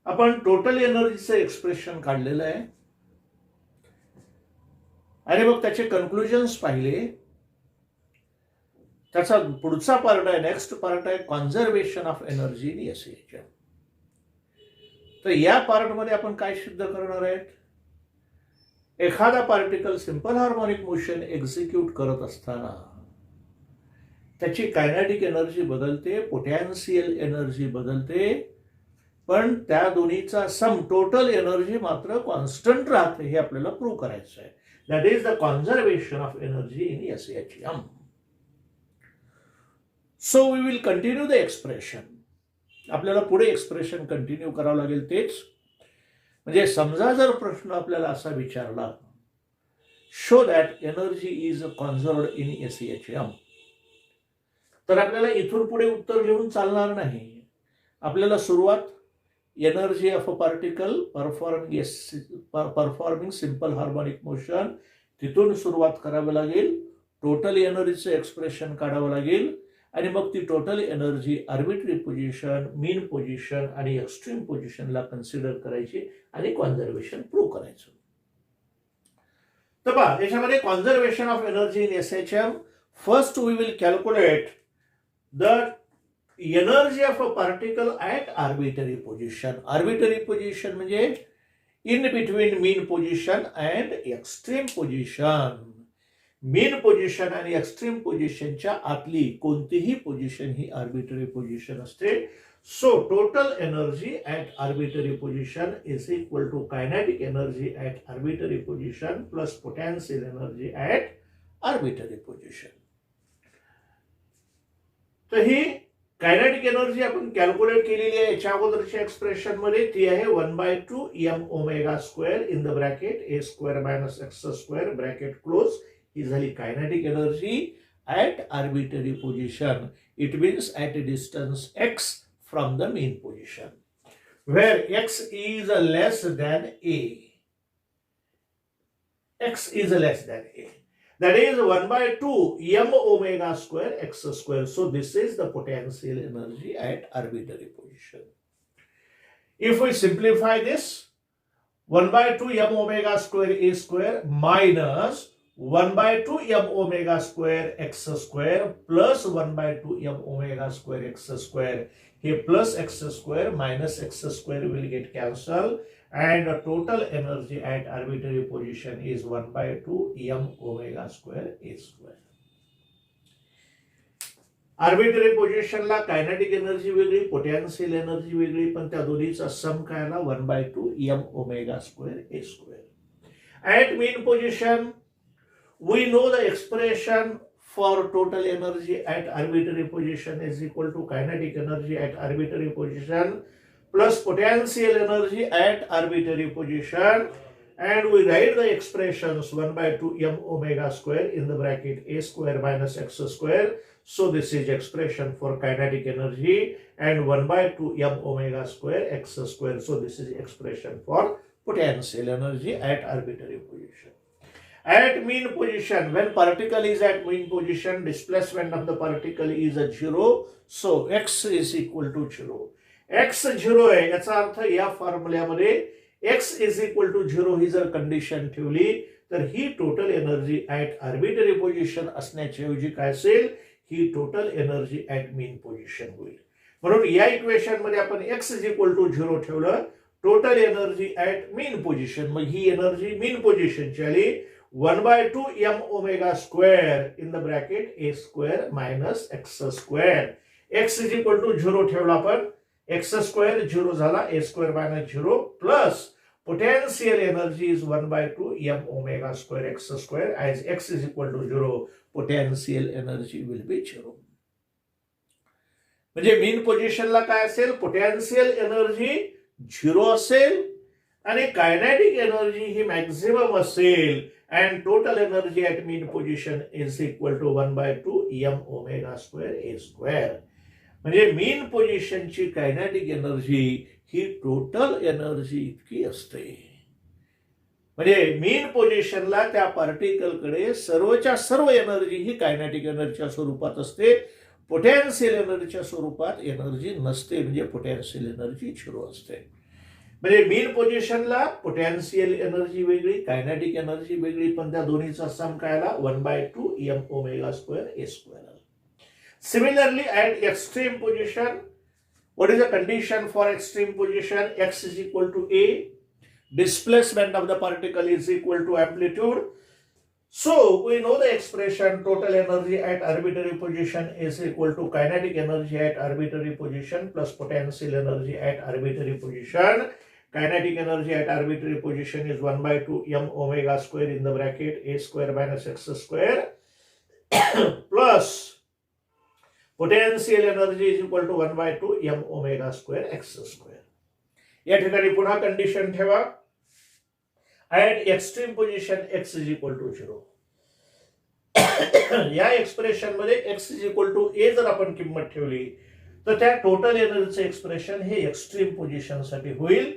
आपण total एनर्जीचं expression काढलेलं आहे आणि मग त्याचे कन्क्लुजन्स पाहिले. त्याचा पुढचा पार्ट आहे, नेक्स्ट पार्ट आहे conservation of energy in SHM. तर या पार्टमध्ये आपण काय सिद्ध करणार आहेत? एखादा particle simple harmonic motion execute करत असताना त्याची कायनेटिक एनर्जी बदलते, पोटॅन्शियल एनर्जी बदलते, पण त्या दोन्हीचा सम टोटल एनर्जी मात्र कॉन्स्टंट राहते. हे आपल्याला प्रूव्ह करायचं आहे. That is the conservation of energy in SHM. So we will continue the expression. आपल्याला पुढे एक्सप्रेशन कंटिन्यू करावं लागेल. तेच म्हणजे समजा जर प्रश्न आपल्याला असा विचारला, show that energy is conserved in SHM, तर आपल्याला इथून पुढे उत्तर लिहून चालणार नाही. आपल्याला सुरुवात energy of a particle performing simple harmonic motion तिथून सुरुवात करावी लागेल. टोटल एनर्जीचं एक्सप्रेशन काढावं लागेल आणि मग ती total energy arbitrary position, mean position आणि एक्स्ट्रीम पोझिशनला कन्सिडर करायची आणि कॉन्झर्वेशन प्रूव्ह करायचं. तर पहा, याच्यामध्ये conservation of energy in SHM. First we will calculate the energy of a particle at arbitrary position. Arbitrary position म्हणजे in between mean position and extreme position. Mean position आणि extreme पोझिशनच्या आतली कोणतीही position ही आर्बिटरी पोझिशन असते. So total energy at arbitrary position is equal to kinetic energy at arbitrary position plus potential energy at arbitrary position. तर ही kinetic energy आपण calculate केलेली आहे याच्या अगोदरच्या एक्सप्रेशन मध्ये. ती आहे 1/2 m⍵² in the bracket a² - x² bracket close. ही झाली kinetic energy at arbitrary position. It means at a distance x from the mean position where x is less than a. x is less than a. That is 1/2 m⍵² x². So this is the potential energy at arbitrary position. If we simplify this, 1/2 m⍵² a² minus 1/2 m⍵² x² plus 1/2 m⍵² x². Here plus x² minus x² will get cancelled. And the total energy at arbitrary position is 1/2 m⍵² a². Arbitrary पोझिशनला kinetic energy वेगळी, potential energy वेगळी, पण त्या दोन्हीचा सम काय आला 1/2 m⍵² a². At mean position, we know the expression for total energy at arbitrary position is equal to kinetic energy at arbitrary position plus potential energy at arbitrary position, and we write the expressions 1/2 m⍵² in the bracket a² minus x². So this is expression for kinetic energy and 1/2 m⍵² x². So this is expression for potential energy at arbitrary position. At mean position, when particle is at mean position, displacement of the particle is a 0. So x is equal to 0. x 0 आहे याचा अर्थ या फॉर्म्युल्यामध्ये x is equal to 0 ही जर condition ठेवली तर ही total energy at arbitrary position असण्याच्या ऐवजी काय असेल, ही total energy at mean position होईल. म्हणून या इक्वेशन मध्ये आपण x इज इक्वल टू 0 ठेवलं, total energy at mean position, मग ही एनर्जी मीन पोझिशनची आली 1/2 m⍵² in the bracket a² minus x². x is equal to 0 ठेवला आपण, x² 0 झाला, a² minus 0 plus potential energy is 1/2 m⍵² x². As x is equal to 0, potential energy will be 0. म्हणजे मीन पोझिशनला काय असेल, potential energy 0 असेल आणि kinetic energy ही maximum असेल. And total energy at mean position is equal to 1/2 m⍵² a². म्हणजे मीन पोझिशनची kinetic energy ही total energy इतकी असते. म्हणजे मीन पोझिशनला त्या पार्टिकलकडे सर्वच्या सर्व एनर्जी ही कायनेटिक एनर्जीच्या स्वरूपात असते. पोटॅन्शियल एनर्जीच्या स्वरूपात एनर्जी नसते, म्हणजे पोटॅन्शियल एनर्जी 0 असते. म्हणजे मीन पोझिशनला पोटॅन्शियल एनर्जी वेगळी, कायनेटिक एनर्जी वेगळी, पण त्या दोन्हीचा सम काय आला 1/2 m omega square A square. Similarly, at extreme position, what is the condition for extreme position? X is equal to A. Displacement of the particle is equal to amplitude. So, we know the expression total energy at arbitrary position is equal to kinetic energy at arbitrary position plus potential energy at arbitrary position. Kinetic energy at arbitrary position is 1/2 m omega square in the bracket A square minus X square plus potential energy is equal to 1/2 m omega square x square. या ठिकाणी पुन्हा condition ठेवा. At extreme position x is equal to 0. या expression मध्ये x is equal to a जर आपण किंमत ठेवली तर त्या टोटल एनर्जीचे एक्सप्रेशन हे एक्स्ट्रीम पोझिशन साठी होईल.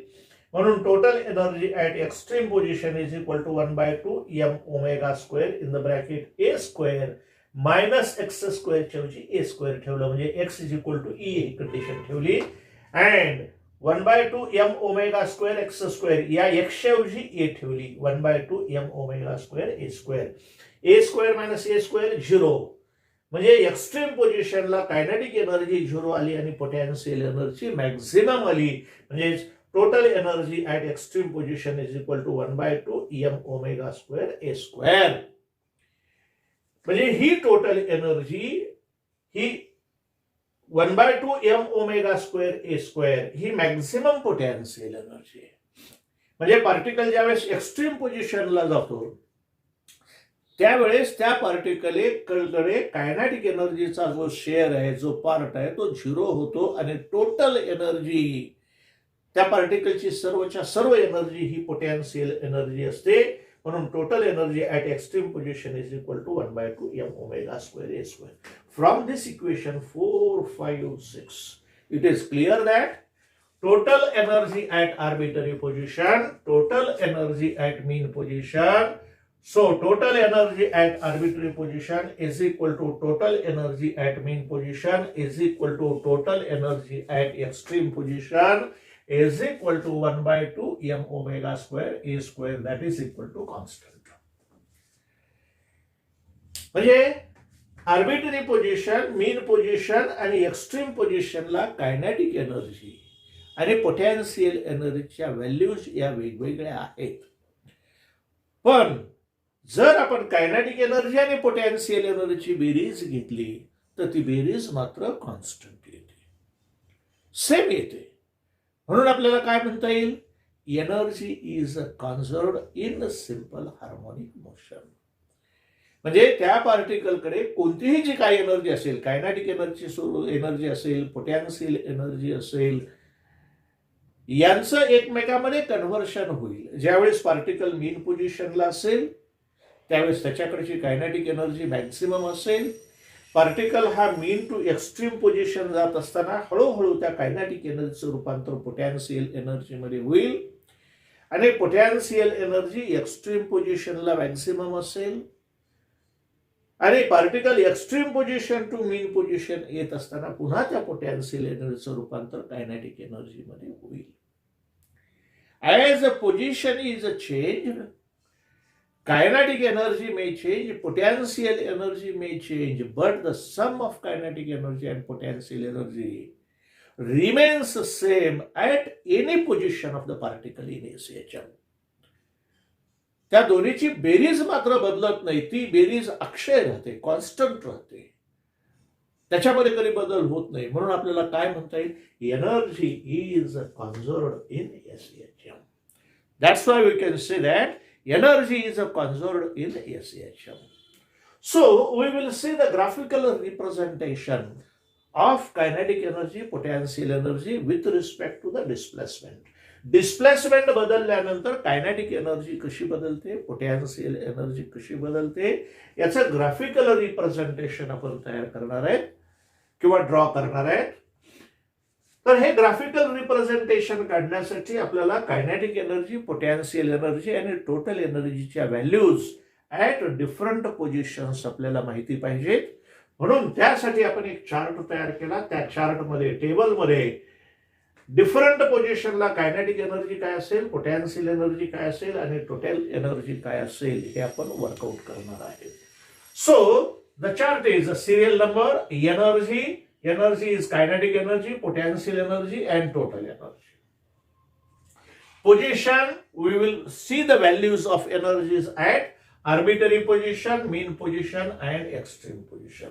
म्हणून total energy at extreme position is equal to 1/2 m omega square in the bracket a square minus x square ऐवजी ए स्क्वेअर ठेवलं म्हणजे x is equal to a ही कंडिशन ठेवली. And 1/2 m omega square x square या x ऐवजी a ठेवली 1/2 m omega square A square. A square minus a square 0 म्हणजे extreme पोझिशनला कायनेटिक एनर्जी 0 आली आणि पोटॅन्शियल एनर्जी मॅक्झिमम आली. म्हणजे total energy at extreme position is equal to 1/2 m omega square A square. म्हणजे ही टोटल एनर्जी ही 1/2 m omega square ए square ही मॅक्झिमम पोटॅन्शियल एनर्जी आहे. म्हणजे पार्टिकल ज्यावेळेस एक्स्ट्रीम पोझिशनला जातो त्यावेळेस त्या पार्टिकलकडे कायनेटिक एनर्जीचा जो शेअर आहे, जो पार्ट आहे तो 0 होतो आणि टोटल एनर्जी त्या पार्टिकलची सर्वच्या सर्व एनर्जी ही पोटॅन्शियल एनर्जी असते. म्हणून total energy at extreme position is equal to 1/2 m omega square A square. From this equation 4, 5, 6 it is clear that total energy at arbitrary position, total energy at mean position, so total energy at arbitrary position is equal to total energy at mean position is equal to total energy at extreme position is equal to 1/2 m omega square a square that is equal to constant. म्हणजे arbitrary position, mean position आणि extreme पोझिशनला kinetic energy आणि potential एनर्जीच्या values या वेगवेगळ्या आहेत. पण जर आपण कायनेटिक एनर्जी आणि पोटॅन्शियल एनर्जीची बेरीज घेतली तर ती बेरीज मात्र कॉन्स्टंट येते, सेम येते. म्हणून आपल्याला काय म्हणता येईल? Energy is conserved in simple harmonic motion. म्हणजे त्या पार्टिकलकडे कोणतीही जी काही एनर्जी असेल, कायनेटिक एनर्जी असेल, पोटॅन्शियल एनर्जी असेल, यांचं एकमेकांमध्ये कन्व्हर्शन होईल. ज्यावेळेस पार्टिकल मीन पोझिशनला असेल त्यावेळेस त्याच्याकडची कायनेटिक एनर्जी मॅक्सिमम असेल. पार्टिकल हा मीन टू एक्स्ट्रीम पोझिशन जात असताना हळूहळू त्या कायनेटिक एनर्जीचं रूपांतर पोटॅन्शियल एनर्जीमध्ये होईल आणि पोटॅन्शियल एनर्जी एक्स्ट्रीम पोझिशनला मॅक्सिमम असेल आणि particle extreme position to mean position येत असताना पुन्हा त्या पोटॅन्शियल एनर्जीचं रूपांतर कायनेटिक एनर्जीमध्ये होईल. As a position is a change, kinetic energy may change, potential energy may change, but the sum of kinetic energy and potential energy remains the same at any position of the particle in SHM. त्या दोन्हीची बेरीज मात्र बदलत नाही, ती बेरीज अक्षय राहते, constant राहते, त्याच्यामध्ये कधी बदल होत नाही. म्हणून आपल्याला काय म्हणता येईल? Energy is conserved in SHM. That's why we can say that energy is conserved in SHM. So we will see the graphical representation of kinetic energy, potential energy with respect to the displacement. Displacement बदलल्यानंतर kinetic energy कशी बदलते, potential energy कशी बदलते याचं graphical representation आपण तयार करणार आहेत किंवा ड्रॉ करणार आहेत. तर हे ग्राफिकल रिप्रेझेंटेशन काढण्यासाठी आपल्याला कायनेटिक एनर्जी, पोटॅन्शियल एनर्जी आणि टोटल एनर्जीच्या व्हॅल्यूज ऍट डिफरंट पोझिशन्स आपल्याला माहिती पाहिजेत. म्हणून त्यासाठी आपण एक चार्ट तयार केला. त्या चार्टमध्ये टेबलमध्ये डिफरंट पोझिशनला कायनेटिक एनर्जी काय असेल, पोटॅन्शियल एनर्जी काय असेल आणि टोटल एनर्जी काय असेल हे आपण वर्कआउट करणार आहे. So the chart is serial number, energy is kinetic energy, potential energy and total energy. Position, we will see the values of energies at arbitrary position, mean position and extreme position.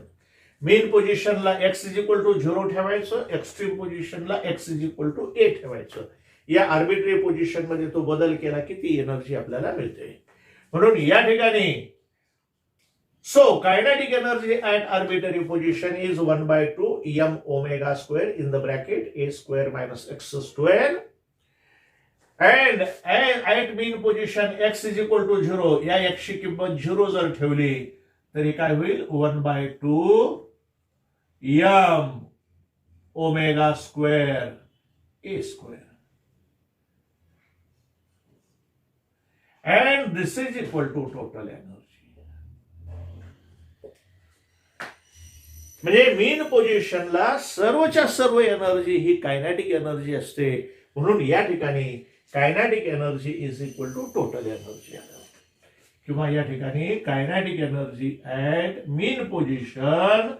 Mean position ला x is equal to 0 ठेवायचं, extreme position ला x is equal to a ठेवायचं. या arbitrary position मध्ये तो बदल केला की ती एनर्जी आपल्याला मिळते. म्हणून या ठिकाणी so kinetic energy at arbitrary position is 1/2 m omega square in the bracket a square minus x square. And at mean position x is equal to 0, या x ची किंमत 0 जर ठेवली तरी काय होईल, 1/2 m omega square a square. And this is equal to total energy. म्हणजे मीन पोझिशनला सर्वच्या सर्व एनर्जी ही कायनेटिक एनर्जी असते. म्हणून या ठिकाणी kinetic energy is equal to total energy आलं, किंवा या ठिकाणी kinetic energy at mean position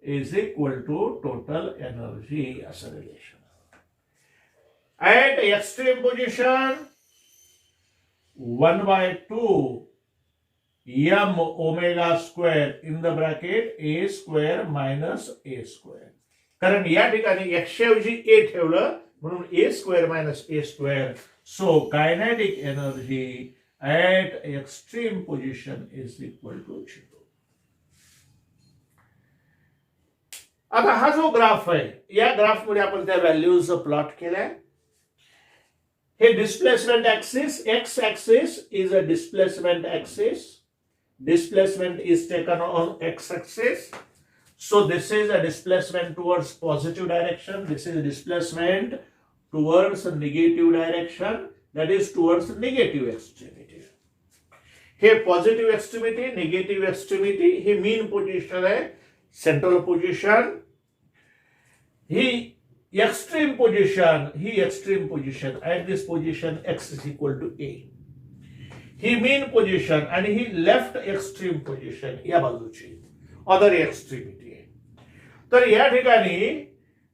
is equal to total energy असं relation. At extreme position 1/2 m omega square in the bracket a square minus a square. कारण या ठिकाणी x ऐवजी a ठेवलं म्हणून a square minus a square. So kinetic energy at extreme position is equal to 0. आता हा जो graph आहे, या ग्राफ मध्ये आपण त्या व्हॅल्यूज प्लॉट केल्या. हे displacement axis, x axis is a displacement axis. Displacement is taken on x-axis. So this is a displacement towards positive direction. This is displacement towards negative direction. That is towards negative extremity. हे positive extremity, negative extremity ही mean position आहे. Central position he extreme position, he extreme position. At this position x is equal to a. He mean position आणि ही left extreme position या बाजूची other एक्स्ट्रीमिटी आहे. तर या ठिकाणी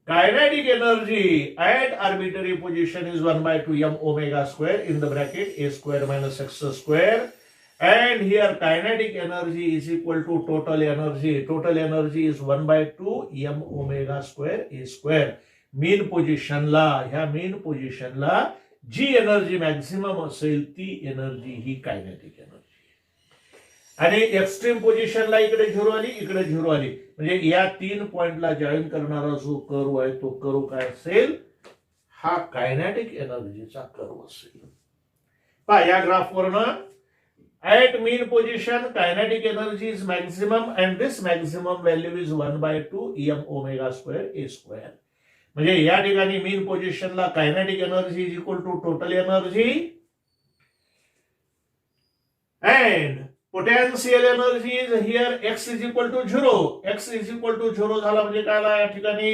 kinetic energy at arbitrary position is 1/2 m omega square in the bracket a square minus x square. And here kinetic energy is equal to total energy. Total energy is 1/2 m omega square a square. Mean पोझिशनला, ह्या mean पोझिशनला जी energy maximum असेल ती energy ही kinetic energy. आणि extreme पोझिशनला इकडे 0 आली, इकडे 0 आली, म्हणजे या 3 पॉइंटला जॉईन करणारा जो कर्व आहे तो कर्व काय असेल, हा कायनेटिक एनर्जीचा कर्व असेल. पहा या ग्राफवरनं at mean position kinetic energy is maximum and this maximum value is 1/2 m omega square a square. म्हणजे या ठिकाणी मीन पोझिशनला kinetic energy is equal to total energy and potential energy is here x is equal to 0. x is equal to 0 झाला म्हणजे काय आला या ठिकाणी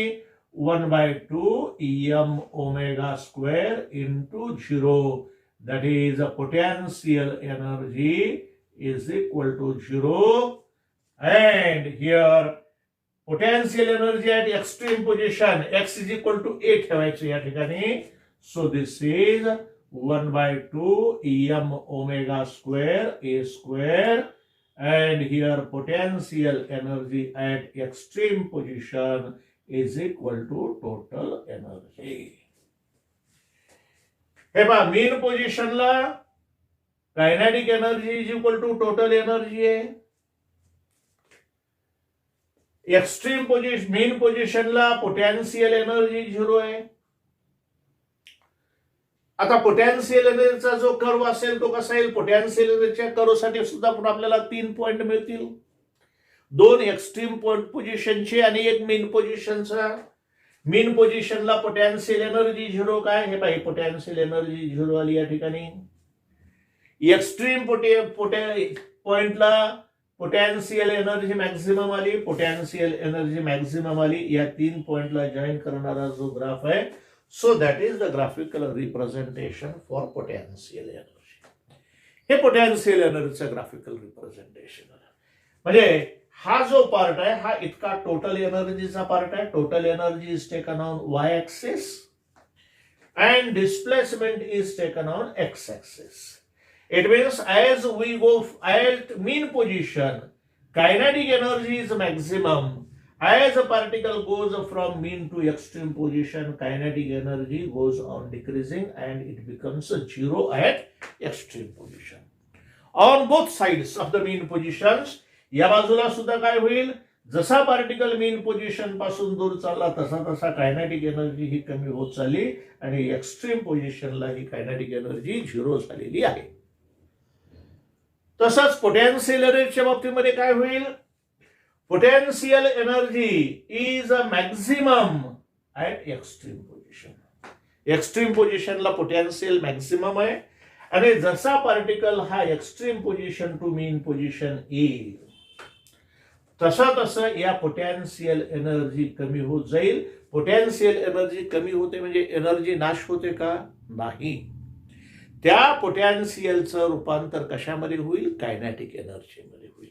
1/2 m omega square into 0. That is a potential energy is equal to 0 and here potential energy at extreme position x is equal to a ठेवायचं या ठिकाणी. So this is 1/2 m omega square a square and here potential energy at extreme position is equal to total energy. हे पहा mean पोझिशनला kinetic energy is equal to total energy आहे. Extreme position mean पोझिशनला potential energy 0 आहे. आता potential एनर्जीचा जो curve असेल तो कसा येईल, पोटॅन्शियल एनर्जीच्या कर्वसाठी सुद्धा पण आपल्याला 3 पॉइंट मिळतील, 2 एक्स्ट्रीम पोझिशनचे आणि 1 मीन पोझिशनचा. मीन पोझिशनला पोटॅन्शियल एनर्जी 0 काय, हे पाहिजे पोटॅन्शियल एनर्जी 0 आली या ठिकाणी. एक्स्ट्रीम पॉइंटला पोटॅन्शियल एनर्जी मॅक्झिमम आली, पोटॅन्शियल एनर्जी मॅक्झिमम आली. या 3 पॉइंटला जॉईन करणारा जो ग्राफ आहे So that is the graphical representation for potential energy. हे पोटेन्शियल एनर्जीचं ग्राफिकल रिप्रेझेंटेशन आहे. म्हणजे हा जो पार्ट आहे हा इतका टोटल एनर्जीचा पार्ट आहे. Total energy is taken on Y axis and displacement is taken on x-axis. It means as we go at mean position, kinetic energy is maximum. As a particle goes from mean to extreme position, kinetic energy goes on decreasing and it becomes zero at extreme position. On both sides of the mean positions, या बाजूला सुद्धा काय होईल, जसा particle main position पासून दूर चालला तसा तसा कायनेटिक एनर्जी ही कमी होत चालली आणि एक्स्ट्रीम पोझिशनला ही कायनेटिक एनर्जी झिरो झालेली आहे. तसंच पोटेन्शियल एनर्जीच्या बाबतीमध्ये काय होईल, potential energy is a maximum at extreme position. Extreme पोझिशनला पोटेन्शियल मॅक्झिमम आहे आणि जसा पार्टिकल हा extreme position to mean position येईल तसं तसं या पोटेन्शियल एनर्जी कमी होत जाईल. पोटेन्शियल एनर्जी कमी होते म्हणजे एनर्जी नाश होते का, नाही. त्या पोटेन्शियलचं रूपांतर कशामध्ये होईल, कायनेटिक एनर्जीमध्ये होईल.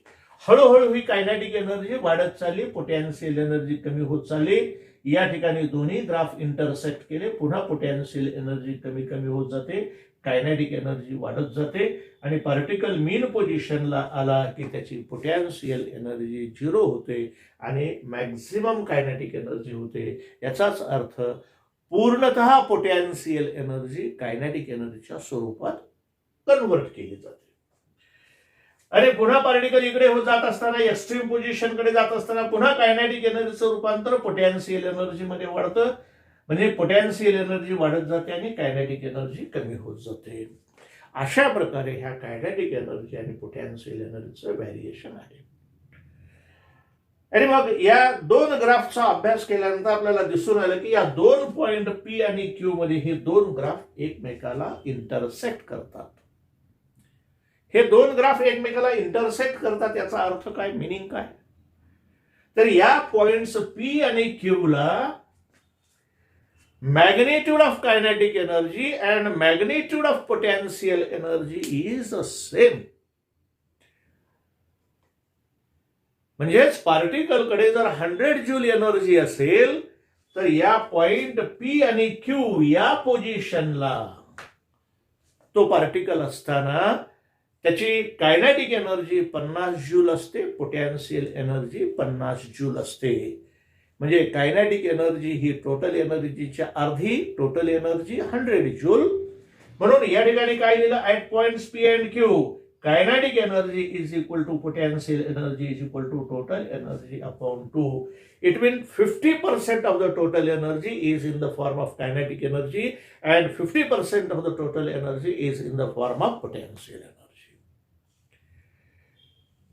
हळूहळू ही कायनेटिक एनर्जी वाढत चालली, पोटेन्शियल एनर्जी कमी होत चालली. या ठिकाणी दोन्ही ग्राफ इंटरसेक्ट केले, पुन्हा पोटेन्शियल एनर्जी कमी कमी होत जाते, कायनेटिक एनर्जी वाढत जाते आणि पार्टिकल मीन पोझिशनला आला की त्याची पोटेन्शियल एनर्जी झिरो होते आणि मॅक्झिमम कायनेटिक एनर्जी होते. याचाच अर्थ पूर्णतः पोटेन्शियल एनर्जी कायनेटिक एनर्जीच्या स्वरूपात कन्वर्ट केली जाते. आणि पुन्हा पार्टिकल इकडे जात असताना एक्स्ट्रीम पोझिशनकडे जात असताना पुन्हा कायनेटिक एनर्जीचं रूपांतर पोटेन्शियल एनर्जीमध्ये वाढतं. म्हणजे पोटेन्शियल एनर्जी वाढत जाते आणि कायनेटिक एनर्जी कमी होत जाते. अशा प्रकारे ह्या कायनेटिक एनर्जी आणि पोटेन्शियल एनर्जीचं व्हॅरिएशन आहे. आणि मग या दोन ग्राफचा अभ्यास केल्यानंतर आपल्याला दिसून आलं की या दोन पॉइंट पी आणि क्यू मध्ये हे दोन ग्राफ एकमेकाला इंटरसेक्ट करतात. हे दोन ग्राफ एकमेकाला इंटरसेक्ट करतात याचा अर्थ काय, मिनिंग काय, तर या पॉइंट्स पी आणि क्यू ला magnitude of kinetic energy and magnitude of potential energy is the same. म्हणजेच पार्टिकलकडे जर 100 जूल एनर्जी असेल तर या पॉइंट पी आणि क्यू या पोझिशनला तो पार्टिकल असताना त्याची कायनेटिक एनर्जी 50 जूल असते, पोटेन्शियल एनर्जी 50 जूल असते. म्हणजे कायनेटिक एनर्जी ही टोटल एनर्जीच्या अर्धी, टोटल एनर्जी 100 जूल. म्हणून या ठिकाणी काय लिहिलं, at points P and Q kinetic energy is equal to potential energy is equal to total energy upon 2. It mean 50% of the total energy is in the form of kinetic energy and 50% of the total energy is in the form of potential energy.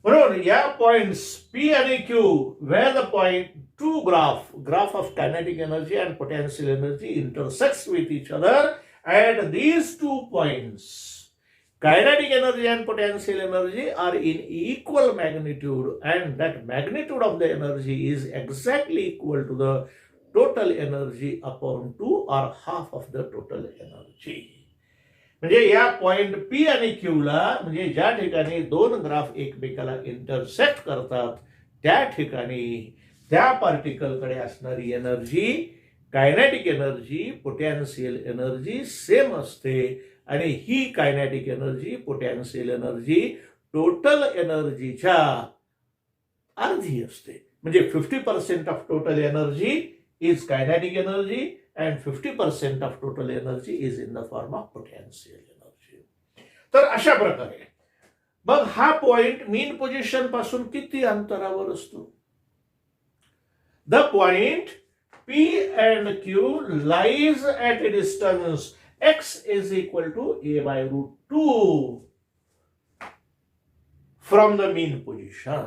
म्हणून या points P आणि Q where the point two graph of kinetic energy and potential energy intersects with each other at these 2 points. Kinetic energy and potential energy are in equal magnitude and that magnitude of the energy is exactly equal to the total energy upon 2 or half of the total energy. म्हणजे या point P आणि Q ला म्हणजे ज्या ठिकाणी दोन graph एकमेकाला intersect करतात त्या ठिकाणी त्या पार्टिकलकडे असणारी energy, kinetic energy, potential energy same असते आणि ही kinetic energy, potential energy total एनर्जीच्या अर्धी असते. म्हणजे 50% of total energy is kinetic energy and 50% of total energy is in the form of potential energy. तर अशा प्रकारे मग हा पॉइंट मीन पोझिशन पासून किती अंतरावर असतो. The point P and Q lies at a distance x is equal to a by root 2 from the mean position.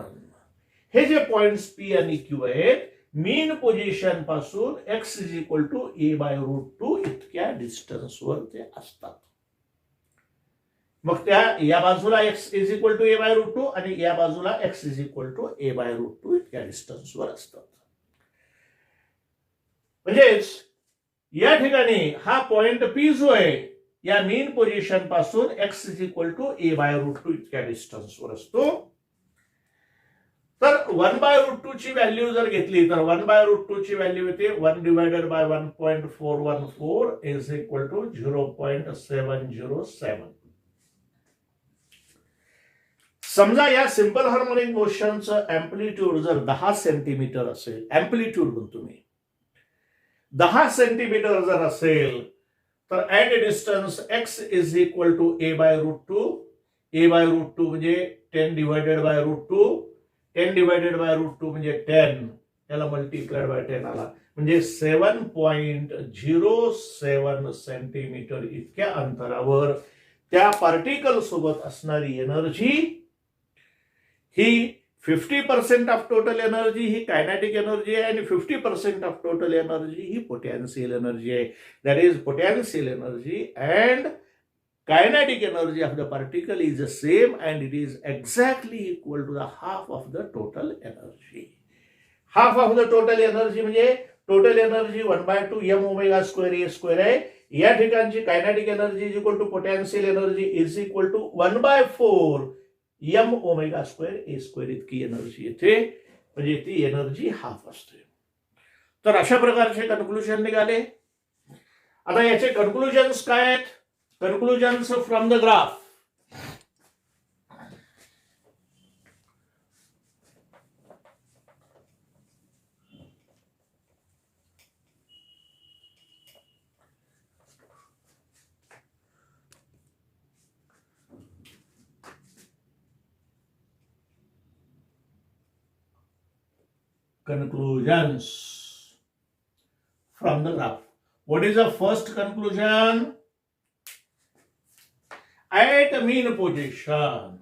हे जे पॉइंट्स P आणि Q आहेत मीन पोझिशन पासून x is equal to a by root 2 इतक्या डिस्टन्सवर ते असतात. मग त्या या बाजूला x is equal to a by root 2 आणि या बाजूला x is equal to a by root 2 इतक्या डिस्टन्सवर असतात. म्हणजेच या ठिकाणी हा पॉइंट पी जो आहे या मीन पोझिशन पासून x is equal to a/√2 इतक्या डिस्टन्सवर असतो. तर 1/√2 ची व्हॅल्यू जर घेतली तर 1/√2 ची व्हॅल्यू येते 1 divided by 1.414 is equal to 0.707. समजा या सिंपल हार्मोनिक मोशनचं अँप्लिट्यूड जर 10 सेंटीमीटर असेल, अँप्लिट्यूड म्हणतो मी, 10 सेंटीमीटर जर असेल तर at distance x is equal to a/√2. a/√2 म्हणजे 10 डिवायडेड बाय √2. 10 डिवायडेड बाय √2 म्हणजे 10, त्याला मल्टिप्लाइड बाय 10 आला म्हणजे 7.07 सेंटीमीटर इतक्या अंतरावर त्या पार्टिकल सोबत असणारी एनर्जी ही 50% ऑफ टोटल एनर्जी ही कायनेटिक एनर्जी आहे आणि 50% ऑफ टोटल एनर्जी ही पोटेन्शियल एनर्जी आहे. That is potential energy and kinetic energy of the particle is the same and it is exactly equal to the half of the total energy. Half of the total energy म्हणजे total energy 1/2 m omega square a square आहे. या ठिकाणची kinetic energy is equal to potential energy is equal to 1/4 m omega square a square इतकी energy येते, म्हणजे ती energy half असते. तर अशा प्रकारचे कन्क्लुजन निघाले. आता याचे कन्क्लुजन्स काय आहेत? Conclusions from the graph. Conclusions from the graph. What is the first conclusion? At mean position,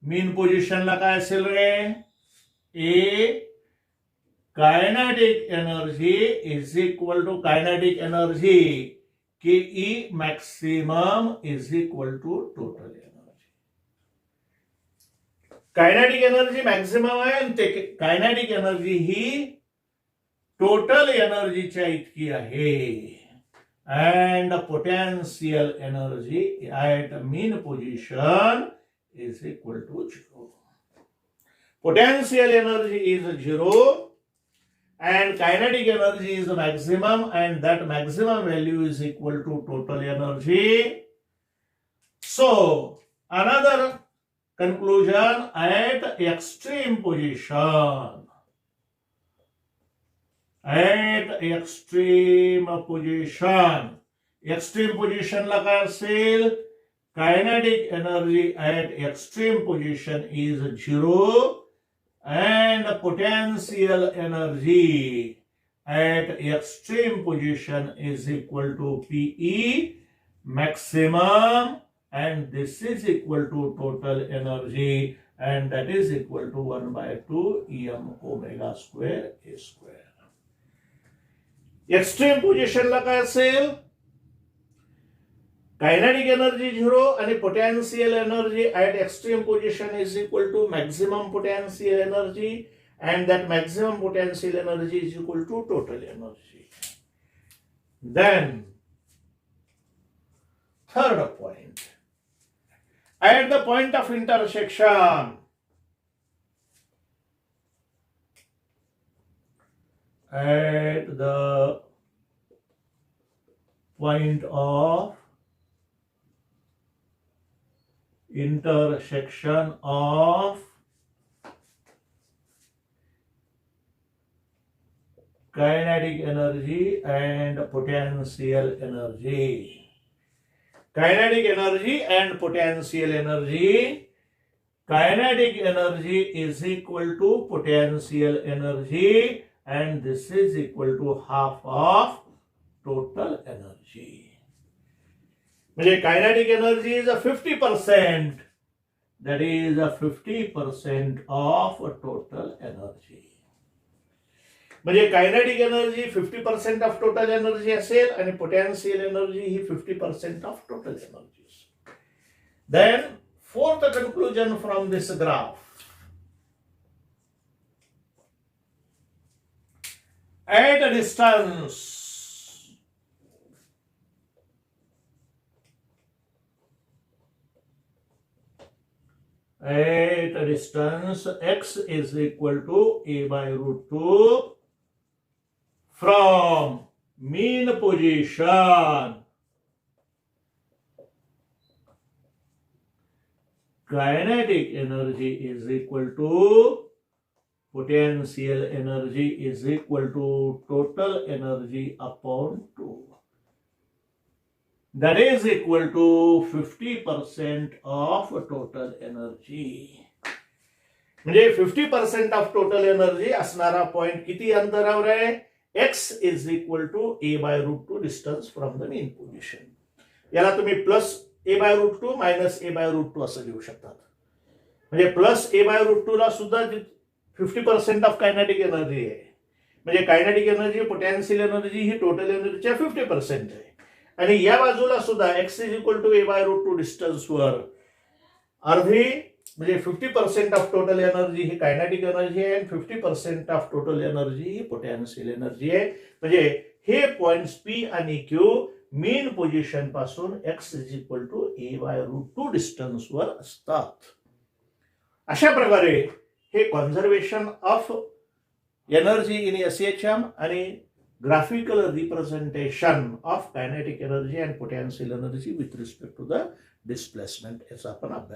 mean position ला काय असेल रे? A kinetic energy is equal to kinetic energy KE maximum is equal to total energy. Kinetic energy maximum आहे आणि ते kinetic energy ही total एनर्जीच्या इतकी आहे. And potential energy at mean position is equal to 0. Potential energy is 0 and kinetic energy is the maximum and that maximum value is equal to total energy. So another conclusion, at extreme position, extreme position ला काय असेल? Kinetic energy at extreme position is 0 and potential energy at extreme position is equal to PE maximum and this is equal to total energy and that is equal to 1/2 m omega square a square. Extreme position ला काय असेल? Kinetic energy 0 and potential energy at extreme position is equal to maximum potential energy and that maximum potential energy is equal to total energy. Then third point, at the point of intersection, at the point of intersection of kinetic energy and potential energy. Kinetic energy and potential energy. Kinetic energy is equal to potential energy and this is equal to half of total energy. म्हणजे kinetic energy is 50%, that is 50% of total energy. म्हणजे kinetic energy 50% of total energy असेल आणि potential energy ही 50% of total energy. Then fourth conclusion from this graph, at a distance x is equal to a by root 2 from mean position, kinetic energy is equal to potential energy is equal to total energy upon 2. That is equal to 50% of total energy. म्हणजे 50% of total energy असणारा point किती अंतरावर आहे? x is equal to a by root 2 distance from the mean position. याला तुम्ही plus a by root 2 minus a by root 2 असं लिहू शकतात. म्हणजे प्लस a बाय रूट 2 ला सुद्धा 50% ऑफ कायनेटिक एनर्जी आहे. म्हणजे कायनेटिक एनर्जी पोटेन्शियल एनर्जी ही टोटल एनर्जीच्या 50% आहे. आणि या बाजूला सुद्धा x is equal to a by root 2 डिस्टन्सवर अर्धी म्हणजे 50% ऑफ टोटल एनर्जी ही कायनेटिक एनर्जी आहे आणि 50% ऑफ टोटल एनर्जी ही पोटेन्शियल एनर्जी आहे. म्हणजे हे पॉइंट्स P आणि Q मेन पोझिशन पासून x is equal to a by root 2 डिस्टन्सवर असतात. अशा प्रकारे हे conservation of energy in SHM आणि graphical representation of kinetic energy and potential energy with respect to the displacement याचा आपण अभ्यास